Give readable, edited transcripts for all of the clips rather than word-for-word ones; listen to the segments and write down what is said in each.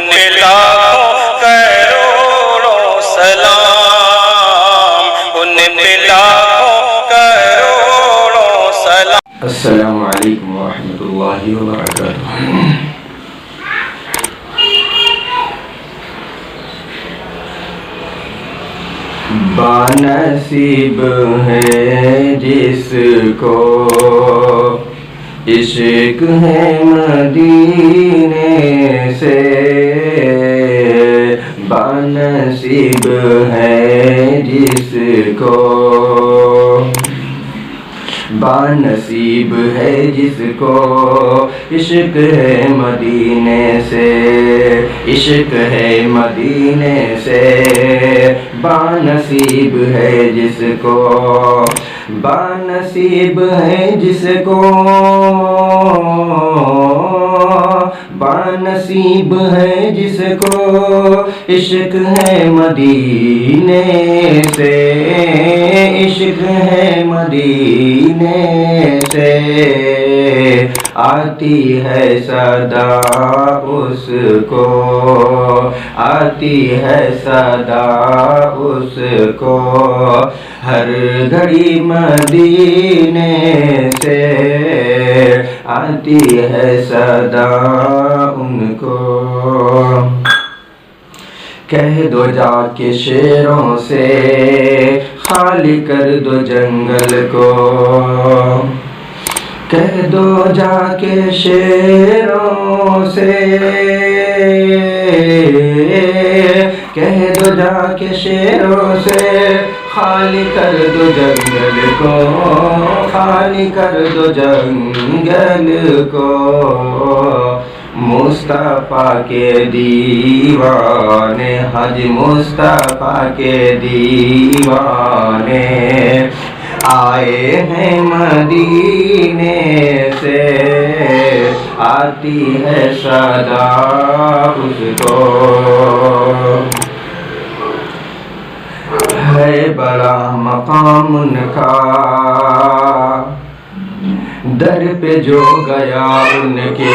पे लाखों करोड़ों सलाम, उन पे लाखों करोड़ों सलाम। अस्सलामु अलैकुम व रहमतुल्लाहि व बरकातुहू। बानसीब है जिसको इश्क है मदीने से, बानसीब है जिसको, बानसीब है जिसको इश्क है मदीने से, इश्क है मदीने से, बानसीब है जिसको, बानसीब है जिसको, बानसीब है जिसको इश्क है मदीने से, इश्क है मदीने से, आती है सदा उसको, आती है सदा उसको, हर घड़ी मदीने से, आती है सदा उनको। कह दो जाके शेरों से खाली कर दो जंगल को, कह दो जाके शेरों से, कह दो जाके शेरों से खाली कर दो जंगल को, खाली कर दो जंगल को, मुस्तफा के दीवाने, हज मुस्तफा के दीवाने आए हैं मदीने से, आती है सदा उसको। है बड़ा मकाम उनका, दर पे जो गया उनके,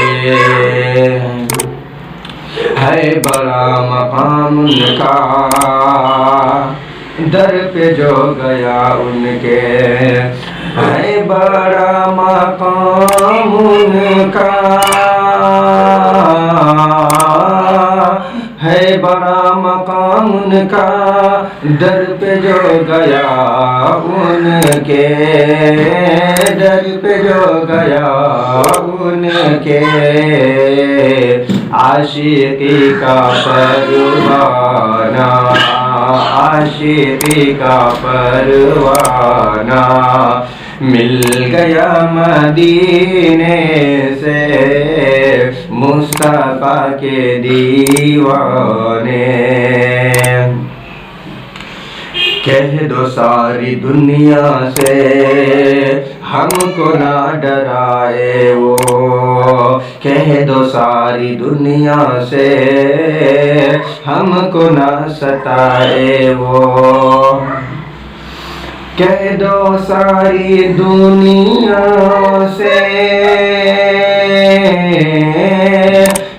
है बड़ा मकाम उनका, दर पे जो गया उनके, है बड़ा मकाम उनका, है बड़ा मकाम उनका, दर पे जो गया उनके, दर पे जो गया उनके, आशिकी का परवाना, आशिकी का परवाना मिल गया मदीने से, मुस्तफा के दीवाने। कह दो सारी दुनिया से हमको ना डराए वो, कह दो सारी दुनिया से हमको ना सताए वो, कह दो सारी दुनिया से,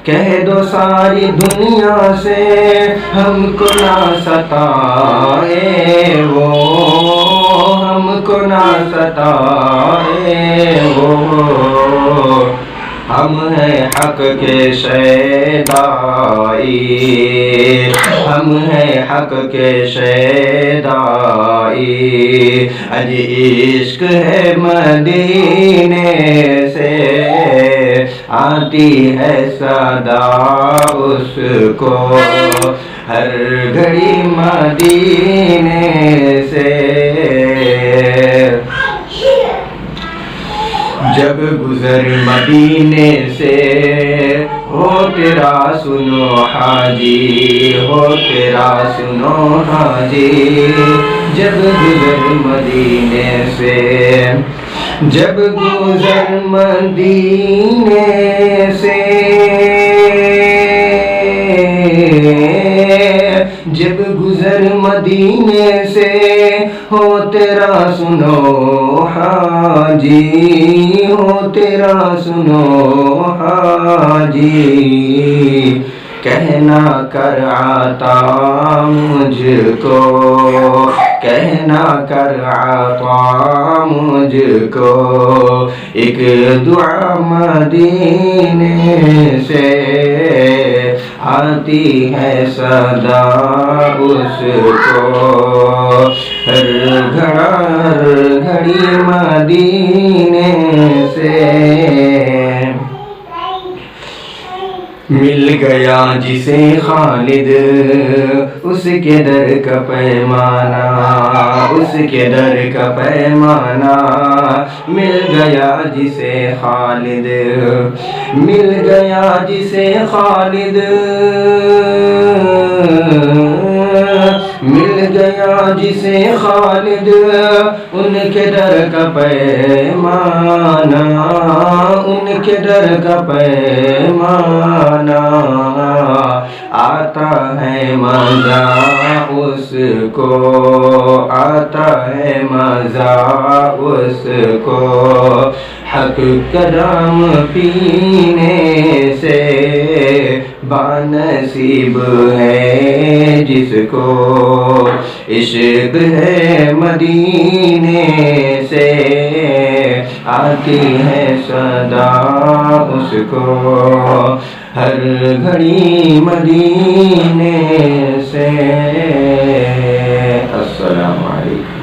कह दो सारी दुनिया से हमको ना सताए वो, हमको ना सताए वो, हम हैं हक के शैदाई, हम हैं हक के शैदाई, अज इश्क है मदीने से, आती है सदा उसको, हर घड़ी मदीने से। जब गुजर मदीने से हो तेरा सुनो हाजी, हो तेरा सुनो हाजी, जब गुजर मदीने से, जब गुजर मदीने से, जब गुजर मदीने से हो तेरा सुनो हाजी, हो तेरा सुनो हाजी, कहना कर आता मुझको, कहना कर आता मुझको एक दुआ मदीने से आती है सदा उसको। हर घड़ी मदीने से मिल गया जिसे खालिद उसके दर का पैमाना, उसके दर का पैमाना। मिल गया जिसे खालिद, मिल गया जिसे खालिद, मिल गया जिसे खालिद उनके दर का पैमाना, उनके दर का पैमाना। आता है मजा उसको, आता है मजा उसको हक कदम पीने से। बानसीब है जिसको इश्क है मदीने से, आती है सदा उसको हर घड़ी मदीने से। अस्सलामु अलैकुम।